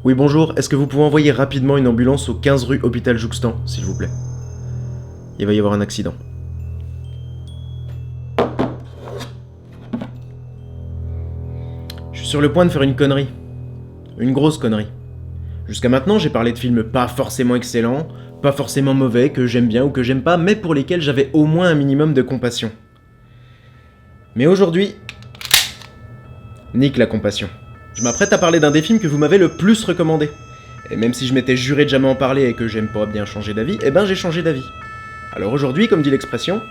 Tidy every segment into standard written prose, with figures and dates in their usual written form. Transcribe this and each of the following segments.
Oui bonjour, est-ce que vous pouvez envoyer rapidement une ambulance au 15 rue Hôpital Jouxtan, s'il vous plaît? Il va y avoir un accident. Je suis sur le point de faire une connerie. Une grosse connerie. Jusqu'à maintenant, j'ai parlé de films pas forcément excellents, pas forcément mauvais, que j'aime bien ou que j'aime pas, mais pour lesquels j'avais au moins un minimum de compassion. Mais aujourd'hui... nique la compassion. Je m'apprête à parler d'un des films que vous m'avez le plus recommandé. Et même si je m'étais juré de jamais en parler et que j'aime pas bien changer d'avis, eh ben j'ai changé d'avis. Alors aujourd'hui, comme dit l'expression...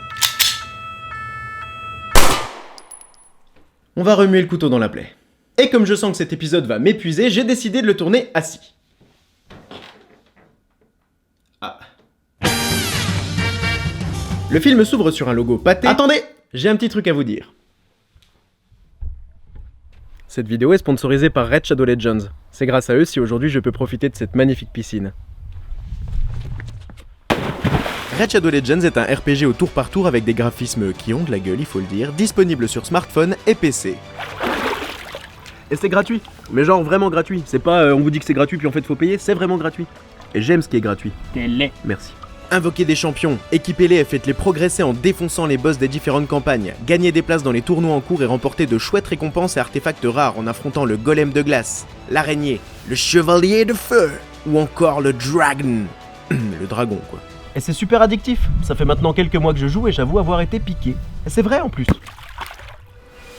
on va remuer le couteau dans la plaie. Et comme je sens que cet épisode va m'épuiser, j'ai décidé de le tourner assis. Ah. Le film s'ouvre sur un logo pâté... Attendez! J'ai un petit truc à vous dire. Cette vidéo est sponsorisée par Red Shadow Legends. C'est grâce à eux si aujourd'hui je peux profiter de cette magnifique piscine. Red Shadow Legends est un RPG au tour par tour avec des graphismes qui ont de la gueule, il faut le dire, disponible sur smartphone et PC. Et c'est gratuit, mais genre vraiment gratuit. C'est pas on vous dit que c'est gratuit puis en fait faut payer, c'est vraiment gratuit. Et j'aime ce qui est gratuit. T'es laid. Merci. Invoquez des champions, équipez-les et faites-les progresser en défonçant les boss des différentes campagnes, gagnez des places dans les tournois en cours et remportez de chouettes récompenses et artefacts rares en affrontant le golem de glace, l'araignée, le chevalier de feu, ou encore le dragon. Le dragon quoi. Et c'est super addictif, ça fait maintenant quelques mois que je joue et j'avoue avoir été piqué. Et c'est vrai en plus.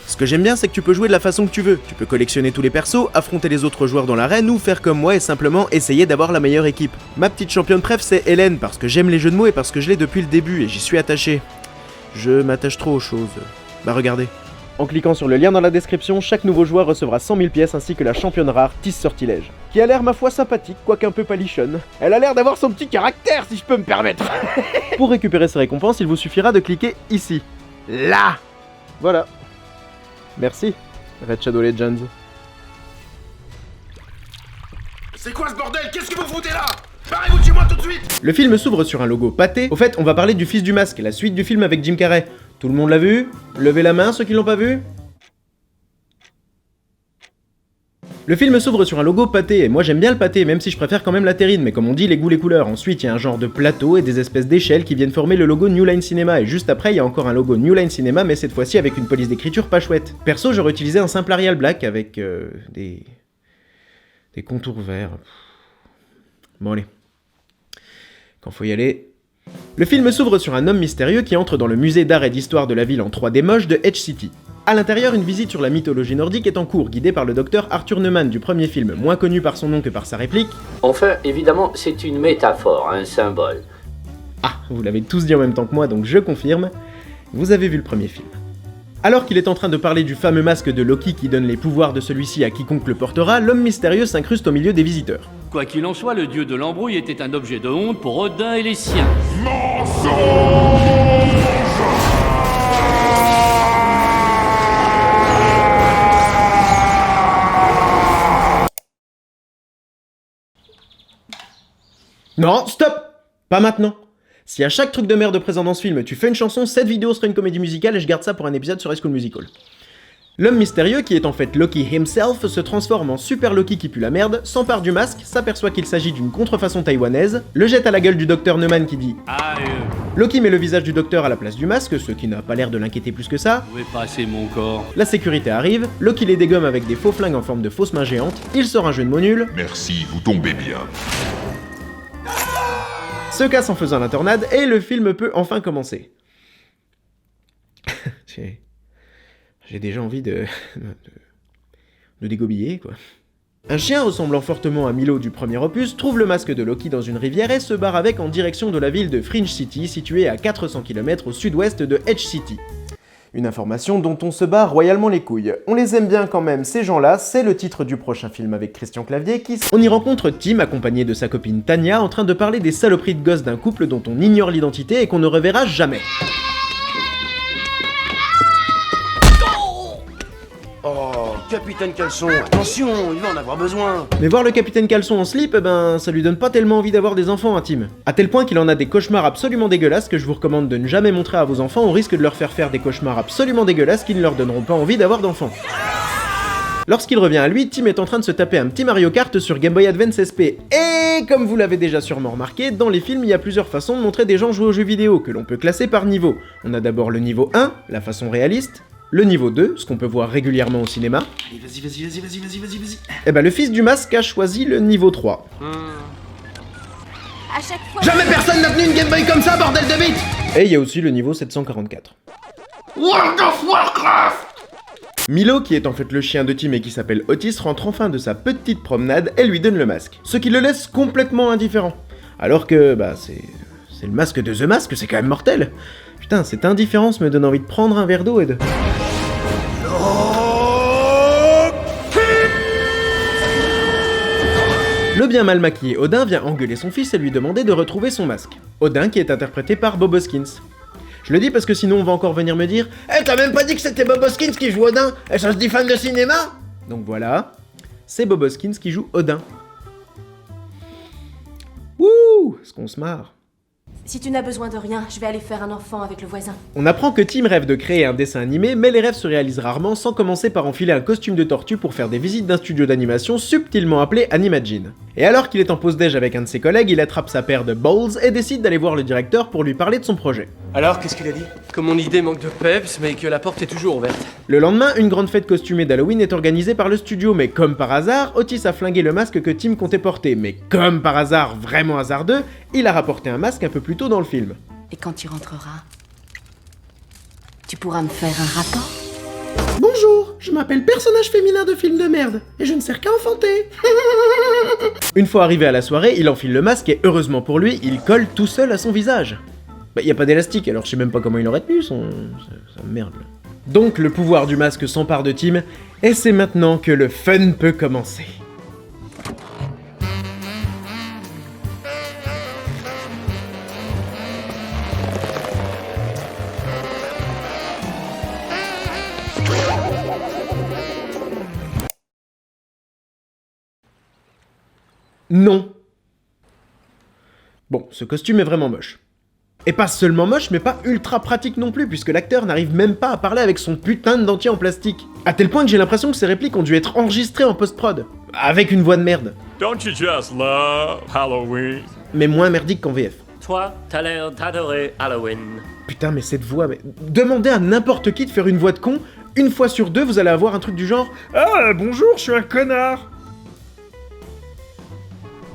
Ce que j'aime bien, c'est que tu peux jouer de la façon que tu veux. Tu peux collectionner tous les persos, affronter les autres joueurs dans l'arène ou faire comme moi et simplement essayer d'avoir la meilleure équipe. Ma petite championne préf, c'est Hélène, parce que j'aime les jeux de mots et parce que je l'ai depuis le début et j'y suis attaché. Je m'attache trop aux choses. Bah regardez. En cliquant sur le lien dans la description, chaque nouveau joueur recevra 100 000 pièces ainsi que la championne rare Tis Sortilège, qui a l'air ma foi sympathique, quoique un peu palichonne. Elle a l'air d'avoir son petit caractère, si je peux me permettre. Pour récupérer ces récompenses, il vous suffira de cliquer ici. Là. Voilà. Merci, Red Shadow Legends. C'est quoi ce bordel? Qu'est-ce que vous foutez là? Barrez-vous de chez moi tout de suite! Le film s'ouvre sur un logo pâté. Au fait, on va parler du Fils du Masque, la suite du film avec Jim Carrey. Tout le monde l'a vu? Levez la main ceux qui l'ont pas vu. Le film s'ouvre sur un logo pâté, et moi j'aime bien le pâté, même si je préfère quand même la terrine, mais comme on dit, les goûts les couleurs. Ensuite, il y a un genre de plateau et des espèces d'échelles qui viennent former le logo New Line Cinema, et juste après, il y a encore un logo New Line Cinema, mais cette fois-ci avec une police d'écriture pas chouette. Perso, j'aurais utilisé un simple Arial Black avec des contours verts. Bon allez. Quand faut y aller... Le film s'ouvre sur un homme mystérieux qui entre dans le musée d'art et d'histoire de la ville en 3D moche de Edge City. A l'intérieur, une visite sur la mythologie nordique est en cours, guidée par le docteur Arthur Neumann du premier film, moins connu par son nom que par sa réplique. Enfin, évidemment, c'est une métaphore, un symbole. Ah, vous l'avez tous dit en même temps que moi, donc je confirme, vous avez vu le premier film. Alors qu'il est en train de parler du fameux masque de Loki qui donne les pouvoirs de celui-ci à quiconque le portera, l'homme mystérieux s'incruste au milieu des visiteurs. Quoi qu'il en soit, le dieu de l'embrouille était un objet de honte pour Odin et les siens. Non, stop! Pas maintenant. Si à chaque truc de merde présent dans ce film, tu fais une chanson, cette vidéo sera une comédie musicale et je garde ça pour un épisode sur High School Musical. L'homme mystérieux, qui est en fait Loki himself, se transforme en Super Loki qui pue la merde, s'empare du masque, s'aperçoit qu'il s'agit d'une contrefaçon taïwanaise, le jette à la gueule du docteur Neumann qui dit « Loki met le visage du docteur à la place du masque, ce qui n'a pas l'air de l'inquiéter plus que ça. Où est passé mon corps? La sécurité arrive, Loki les dégomme avec des faux flingues en forme de fausses mains géantes, il sort un jeu de mots nul. Merci, vous tombez bien. Se casse en faisant la tornade et le film peut enfin commencer. J'ai déjà envie de dégobiller, quoi. Un chien ressemblant fortement à Milo du premier opus trouve le masque de Loki dans une rivière et se barre avec en direction de la ville de Fringe City, située à 400 km au sud-ouest de Edge City. Une information dont on se bat royalement les couilles. On les aime bien quand même, ces gens-là, c'est le titre du prochain film avec Christian Clavier qui... On y rencontre Tim, accompagné de sa copine Tania, en train de parler des saloperies de gosses d'un couple dont on ignore l'identité et qu'on ne reverra jamais. Oh, Capitaine Caleçon, attention, il va en avoir besoin. Mais voir le Capitaine Caleçon en slip, eh ben, ça lui donne pas tellement envie d'avoir des enfants intimes. À tel point qu'il en a des cauchemars absolument dégueulasses que je vous recommande de ne jamais montrer à vos enfants au risque de leur faire faire des cauchemars absolument dégueulasses qui ne leur donneront pas envie d'avoir d'enfants. Lorsqu'il revient à lui, Tim est en train de se taper un petit Mario Kart sur Game Boy Advance SP. Et comme vous l'avez déjà sûrement remarqué, dans les films, il y a plusieurs façons de montrer des gens jouer aux jeux vidéo, que l'on peut classer par niveau. On a d'abord le niveau 1, la façon réaliste, le niveau 2, ce qu'on peut voir régulièrement au cinéma. Allez, vas-y. Et bah le fils du masque a choisi le niveau 3. À chaque fois. Jamais personne n'a tenu une Game Boy comme ça, bordel de bite! Et il y a aussi le niveau 744. World of Warcraft! Milo, qui est en fait le chien de Tim et qui s'appelle Otis, rentre enfin de sa petite promenade et lui donne le masque. Ce qui le laisse complètement indifférent. Alors que, bah, c'est le masque de The Mask, c'est quand même mortel. Putain, cette indifférence me donne envie de prendre un verre d'eau et de... Le bien mal maquillé Odin vient engueuler son fils et lui demander de retrouver son masque. Odin qui est interprété par Bob Hoskins. Je le dis parce que sinon on va encore venir me dire « Eh, t'as même pas dit que c'était Bob Hoskins qui joue Odin? Et ça se dit fan de cinéma ?» Donc voilà, c'est Bob Hoskins qui joue Odin. Wouh, est-ce qu'on se marre? Si tu n'as besoin de rien, je vais aller faire un enfant avec le voisin. On apprend que Tim rêve de créer un dessin animé, mais les rêves se réalisent rarement sans commencer par enfiler un costume de tortue pour faire des visites d'un studio d'animation subtilement appelé Animagine. Et alors qu'il est en pause déj avec un de ses collègues, il attrape sa paire de balls et décide d'aller voir le directeur pour lui parler de son projet. Alors, qu'est-ce qu'il a dit? Que mon idée manque de peps, mais que la porte est toujours ouverte. Le lendemain, une grande fête costumée d'Halloween est organisée par le studio, mais comme par hasard, Otis a flingué le masque que Tim comptait porter, mais comme par hasard, vraiment hasardeux, il a rapporté un masque un peu plus tôt dans le film. Et quand tu rentreras, tu pourras me faire un rapport? Bonjour, je m'appelle personnage féminin de film de merde, et je ne sers qu'à enfanter. Une fois arrivé à la soirée, il enfile le masque et heureusement pour lui, il colle tout seul à son visage. Bah y a pas d'élastique, alors je sais même pas comment il aurait tenu ça merde. Donc le pouvoir du masque s'empare de Tim, et c'est maintenant que le fun peut commencer. Non. Bon, ce costume est vraiment moche. Et pas seulement moche, mais pas ultra pratique non plus, puisque l'acteur n'arrive même pas à parler avec son putain de dentier en plastique. À tel point que j'ai l'impression que ces répliques ont dû être enregistrées en post-prod. Avec une voix de merde. Don't you just love Halloween? Mais moins merdique qu'en VF. Toi, t'as l'air d'adorer Halloween. Putain, mais cette voix, mais... Demandez à n'importe qui de faire une voix de con, une fois sur deux, vous allez avoir un truc du genre « Ah, bonjour, je suis un connard !»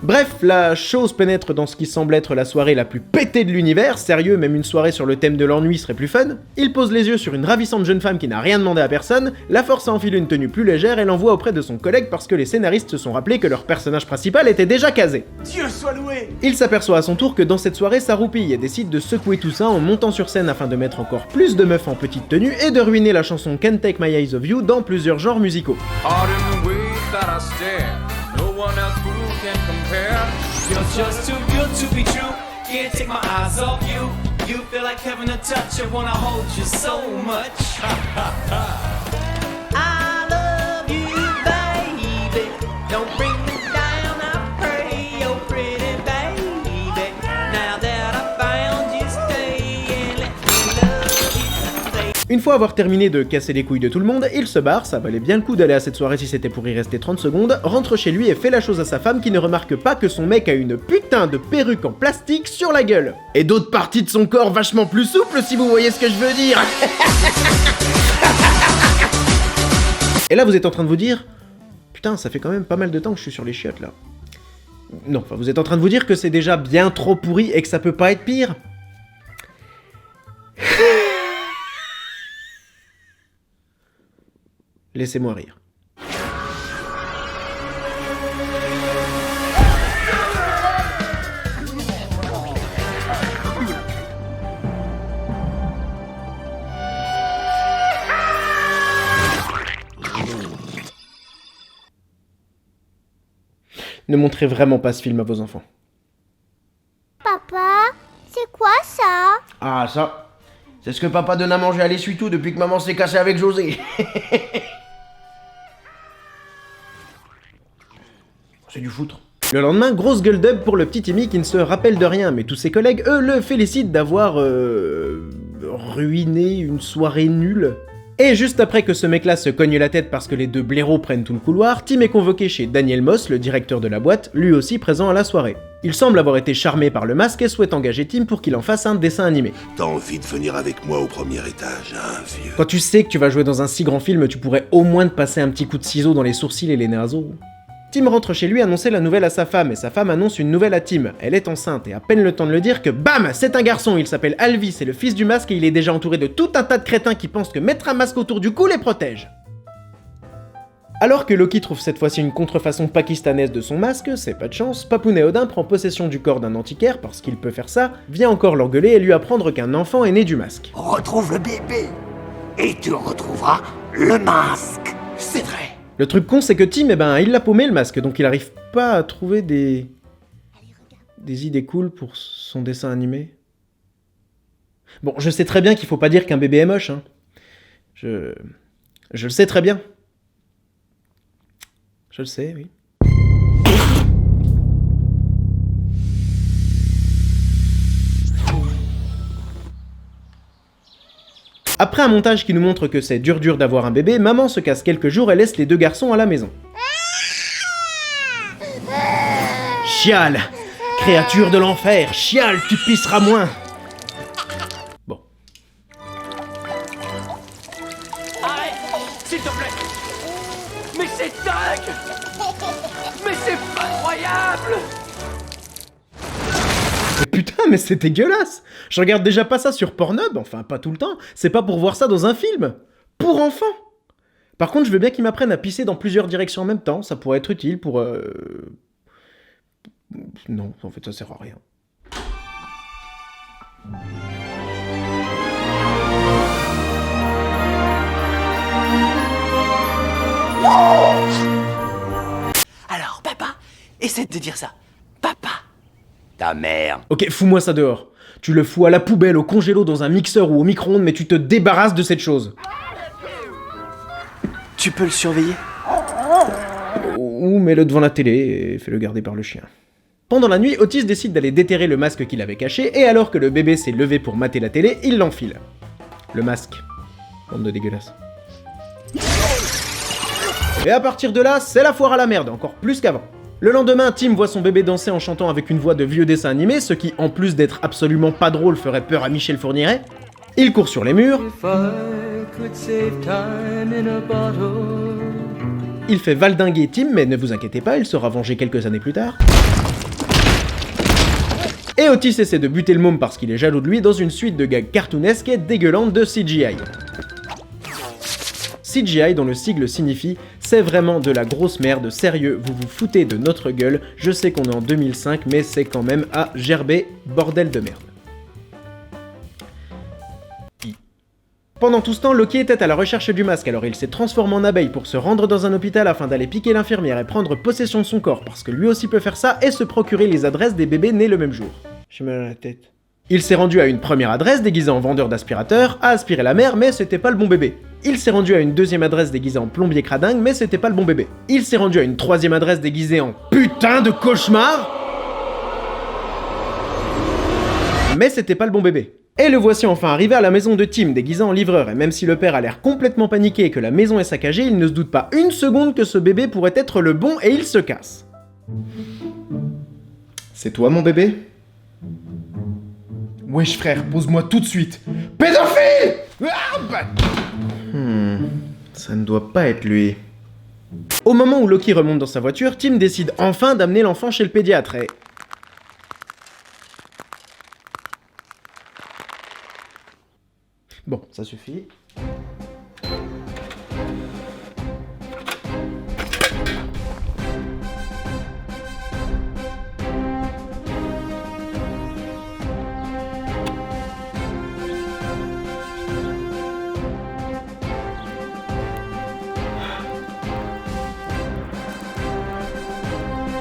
Bref, la chose pénètre dans ce qui semble être la soirée la plus pétée de l'univers, sérieux, même une soirée sur le thème de l'ennui serait plus fun. Il pose les yeux sur une ravissante jeune femme qui n'a rien demandé à personne, la force à enfiler une tenue plus légère et l'envoie auprès de son collègue parce que les scénaristes se sont rappelés que leur personnage principal était déjà casé. Dieu soit loué! Il s'aperçoit à son tour que dans cette soirée ça roupille et décide de secouer tout ça en montant sur scène afin de mettre encore plus de meufs en petite tenue et de ruiner la chanson Can't Take My Eyes Off You dans plusieurs genres musicaux. You're just too good to be true. Can't take my eyes off you. You feel like having a touch. I wanna hold you so much. I love you, baby. Don't bring me down, I pray. Oh, pretty baby. Now that I found you, stay and let me love you. Stay. Une fois avoir terminé de casser les couilles de tout le monde, il se barre, ça valait bien le coup d'aller à cette soirée si c'était pour y rester 30 secondes, rentre chez lui et fait la chose à sa femme qui ne remarque pas que son mec a une putain de perruque en plastique sur la gueule. Et d'autres parties de son corps vachement plus souples si vous voyez ce que je veux dire. Et là vous êtes en train de vous dire, putain ça fait quand même pas mal de temps que je suis sur les chiottes là. Non, enfin vous êtes en train de vous dire que c'est déjà bien trop pourri et que ça peut pas être pire. Laissez-moi rire. Ne montrez vraiment pas ce film à vos enfants. Papa, c'est quoi ça? Ah, ça, c'est ce que papa donne à manger à l'essuie-tout depuis que maman s'est cassée avec José. C'est du foutre. Le lendemain, grosse gueule d'ub pour le petit Timmy qui ne se rappelle de rien, mais tous ses collègues, eux, le félicitent d'avoir ruiné une soirée nulle. Et juste après que ce mec-là se cogne la tête parce que les deux blaireaux prennent tout le couloir, Tim est convoqué chez Daniel Moss, le directeur de la boîte, lui aussi présent à la soirée. Il semble avoir été charmé par le masque et souhaite engager Tim pour qu'il en fasse un dessin animé. T'as envie de venir avec moi au premier étage, hein, vieux? Quand tu sais que tu vas jouer dans un si grand film, tu pourrais au moins te passer un petit coup de ciseau dans les sourcils et les naseaux. Tim rentre chez lui annoncer la nouvelle à sa femme, et sa femme annonce une nouvelle à Tim. Elle est enceinte, et à peine le temps de le dire que BAM! C'est un garçon, il s'appelle Alvis, c'est le fils du masque et il est déjà entouré de tout un tas de crétins qui pensent que mettre un masque autour du cou les protège. Alors que Loki trouve cette fois-ci une contrefaçon pakistanaise de son masque, c'est pas de chance, Papounet Odin prend possession du corps d'un antiquaire, parce qu'il peut faire ça, vient encore l'engueuler et lui apprendre qu'un enfant est né du masque. Retrouve le bébé, et tu retrouveras le masque. C'est vrai. Le truc con, c'est que Tim, il l'a paumé le masque, donc il arrive pas à trouver des idées cool pour son dessin animé. Bon, je sais très bien qu'il faut pas dire qu'un bébé est moche, hein. Je le sais très bien. Je le sais, oui. Après un montage qui nous montre que c'est dur d'avoir un bébé, maman se casse quelques jours et laisse les deux garçons à la maison. Chiale! Créature de l'enfer, chiale, tu pisseras moins! Bon. Arrête, s'il te plaît. Mais c'est dingue. Mais c'est incroyable. Mais putain, mais c'est dégueulasse! Je regarde déjà pas ça sur Pornhub, enfin pas tout le temps, c'est pas pour voir ça dans un film! Pour enfants! Par contre, je veux bien qu'ils m'apprennent à pisser dans plusieurs directions en même temps, ça pourrait être utile pour... Non, en fait ça sert à rien. Alors, papa, essaie de dire ça. Papa. Ta mère. Ok, fous-moi ça dehors. Tu le fous à la poubelle, au congélo, dans un mixeur ou au micro-ondes, mais tu te débarrasses de cette chose. Tu peux le surveiller? Ou mets-le devant la télé et fais-le garder par le chien. Pendant la nuit, Otis décide d'aller déterrer le masque qu'il avait caché, et alors que le bébé s'est levé pour mater la télé, il l'enfile. Le masque. Bande de dégueulasse. Et à partir de là, c'est la foire à la merde, encore plus qu'avant. Le lendemain, Tim voit son bébé danser en chantant avec une voix de vieux dessin animé, ce qui, en plus d'être absolument pas drôle, ferait peur à Michel Fourniret. Il court sur les murs. Il fait valdinguer Tim, mais ne vous inquiétez pas, il sera vengé quelques années plus tard. Et Otis essaie de buter le môme parce qu'il est jaloux de lui dans une suite de gags cartoonesques et dégueulantes de CGI. CGI dont le sigle signifie « C'est vraiment de la grosse merde, sérieux, vous vous foutez de notre gueule, je sais qu'on est en 2005 mais c'est quand même à gerber, bordel de merde ». Pendant tout ce temps, Loki était à la recherche du masque, alors il s'est transformé en abeille pour se rendre dans un hôpital afin d'aller piquer l'infirmière et prendre possession de son corps, parce que lui aussi peut faire ça, et se procurer les adresses des bébés nés le même jour. J'ai mal à la tête. Il s'est rendu à une première adresse déguisée en vendeur d'aspirateurs, a aspiré la mère, mais c'était pas le bon bébé. Il s'est rendu à une deuxième adresse déguisée en plombier cradingue, mais c'était pas le bon bébé. Il s'est rendu à une troisième adresse déguisée en putain de cauchemar, mais c'était pas le bon bébé. Et le voici enfin arrivé à la maison de Tim, déguisé en livreur, et même si le père a l'air complètement paniqué et que la maison est saccagée, il ne se doute pas une seconde que ce bébé pourrait être le bon et il se casse. C'est toi mon bébé? Wesh frère, pose-moi tout de suite. Pédophile! Ça ne doit pas être lui. Au moment où Loki remonte dans sa voiture, Tim décide enfin d'amener l'enfant chez le pédiatre et... Bon, ça suffit.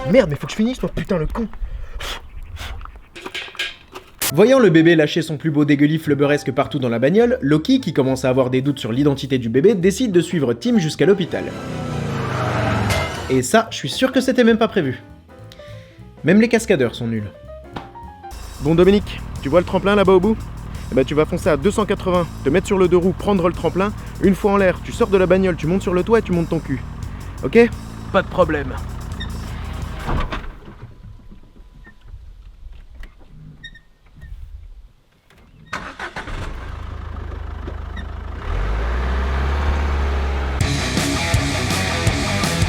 Merde, mais faut que je finisse, toi, putain, le con. Voyant le bébé lâcher son plus beau dégueulif fleuberesque partout dans la bagnole, Loki, qui commence à avoir des doutes sur l'identité du bébé, décide de suivre Tim jusqu'à l'hôpital. Et ça, je suis sûr que c'était même pas prévu. Même les cascadeurs sont nuls. Bon Dominique, tu vois le tremplin là-bas au bout? Bah tu vas foncer à 280, te mettre sur le deux roues, prendre le tremplin, une fois en l'air, tu sors de la bagnole, tu montes sur le toit et tu montes ton cul. Ok? Pas de problème.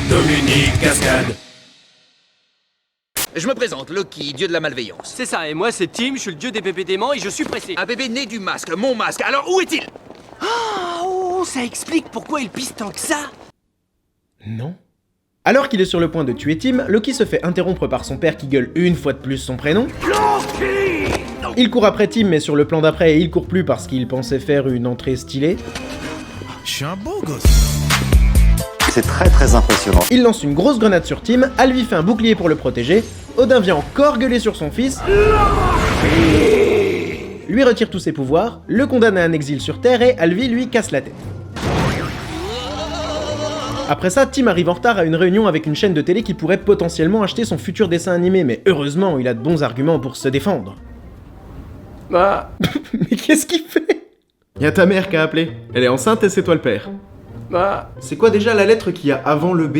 Dominique Cascade. Je me présente, Loki, dieu de la malveillance. C'est ça, et moi c'est Tim, je suis le dieu des bébés déments et je suis pressé. Un bébé né du masque, mon masque. Alors où est-il? Oh, ça explique pourquoi il pisse tant que ça. Non. Alors qu'il est sur le point de tuer Tim, Loki se fait interrompre par son père qui gueule une fois de plus son prénom. Loki! Il court après Tim, mais sur le plan d'après, il court plus parce qu'il pensait faire une entrée stylée. Je suis un beau gosse. C'est très impressionnant. Il lance une grosse grenade sur Tim, Alvi fait un bouclier pour le protéger, Odin vient encore gueuler sur son fils, lui retire tous ses pouvoirs, le condamne à un exil sur Terre et Alvi lui casse la tête. Après ça, Tim arrive en retard à une réunion avec une chaîne de télé qui pourrait potentiellement acheter son futur dessin animé, mais heureusement, il a de bons arguments pour se défendre. Bah... Mais qu'est-ce qu'il fait? Y'a ta mère qui a appelé. Elle est enceinte et c'est toi le père. Bah... C'est quoi déjà la lettre qu'il y a avant le B?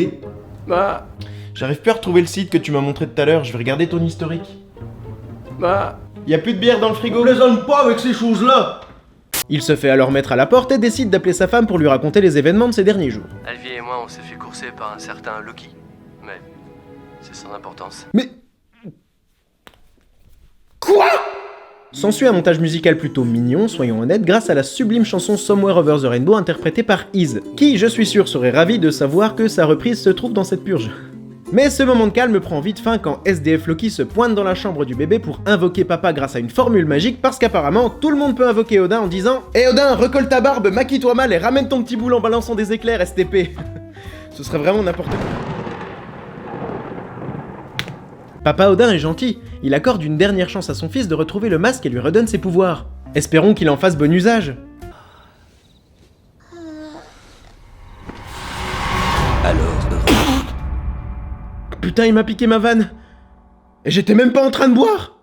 Bah... J'arrive plus à retrouver le site que tu m'as montré tout à l'heure, je vais regarder ton historique. Bah... Y'a plus de bière dans le frigo. Plaisante pas avec ces choses-là. Il se fait alors mettre à la porte et décide d'appeler sa femme pour lui raconter les événements de ces derniers jours. Alvi et moi on s'est fait courser par un certain Loki. Mais... c'est sans importance. Mais... Quoi? S'ensuit un montage musical plutôt mignon, soyons honnêtes, grâce à la sublime chanson Somewhere Over the Rainbow interprétée par Iz, qui, je suis sûr, serait ravi de savoir que sa reprise se trouve dans cette purge. Mais ce moment de calme prend vite fin quand SDF Loki se pointe dans la chambre du bébé pour invoquer papa grâce à une formule magique parce qu'apparemment tout le monde peut invoquer Odin en disant « Eh Odin, recolle ta barbe, maquille-toi mal et ramène ton petit boule en balançant des éclairs STP !» Ce serait vraiment n'importe quoi. Papa Odin est gentil, il accorde une dernière chance à son fils de retrouver le masque et lui redonne ses pouvoirs. Espérons qu'il en fasse bon usage. Putain, il m'a piqué ma vanne. Et j'étais même pas en train de boire.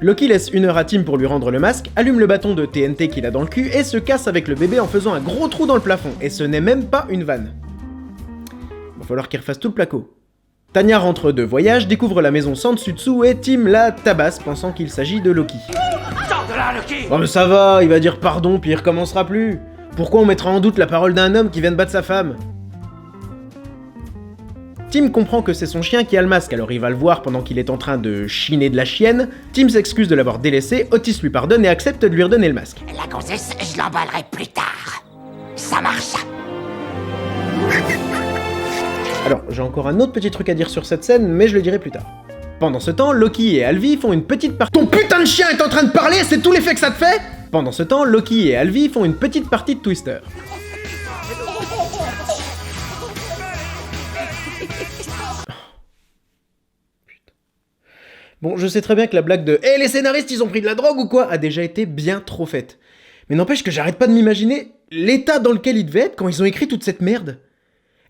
Loki laisse 1 heure à Tim pour lui rendre le masque, allume le bâton de TNT qu'il a dans le cul et se casse avec le bébé en faisant un gros trou dans le plafond. Et ce n'est même pas une vanne. Va falloir qu'il refasse tout le placo. Tanya rentre de voyage, découvre la maison Sansutsu et Tim la tabasse pensant qu'il s'agit de Loki. Sors de là, Loki. Oh mais ça va, il va dire pardon puis il recommencera plus. Pourquoi on mettra en doute la parole d'un homme qui vient de battre sa femme? Tim comprend que c'est son chien qui a le masque, alors il va le voir pendant qu'il est en train de chiner de la chienne. Tim s'excuse de l'avoir délaissé, Otis lui pardonne et accepte de lui redonner le masque. La gonzesse, je l'emballerai plus tard. Ça marche. Alors, j'ai encore un autre petit truc à dire sur cette scène, mais je le dirai plus tard. Pendant ce temps, Loki et Alvi font une petite partie... Ton putain de chien est en train de parler, c'est tout l'effet que ça te fait? Pendant ce temps, Loki et Alvi font une petite partie de Twister. Bon, je sais très bien que la blague de « Eh, les scénaristes, ils ont pris de la drogue ou quoi ?» a déjà été bien trop faite. Mais n'empêche que j'arrête pas de m'imaginer l'état dans lequel ils devaient être quand ils ont écrit toute cette merde.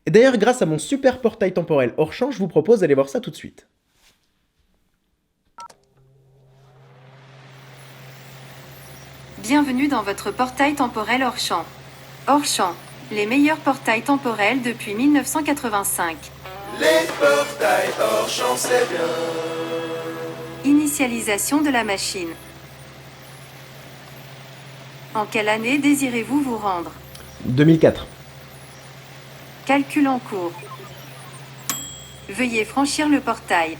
Et d'ailleurs, grâce à mon super portail temporel hors champ, je vous propose d'aller voir ça tout de suite. Bienvenue dans votre portail temporel hors champ. Hors champ, les meilleurs portails temporels depuis 1985. Les portails hors champ, c'est bien. Initialisation de la machine. En quelle année désirez-vous vous rendre? 2004. Calcul en cours. Veuillez franchir le portail.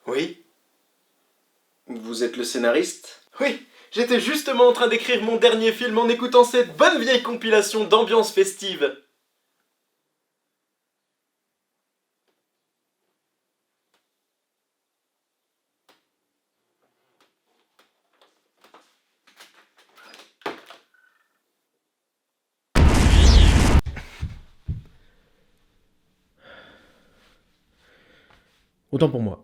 Oui? Vous êtes le scénariste? Oui, j'étais justement en train d'écrire mon dernier film en écoutant cette bonne vieille compilation d'ambiance festive. Autant pour moi.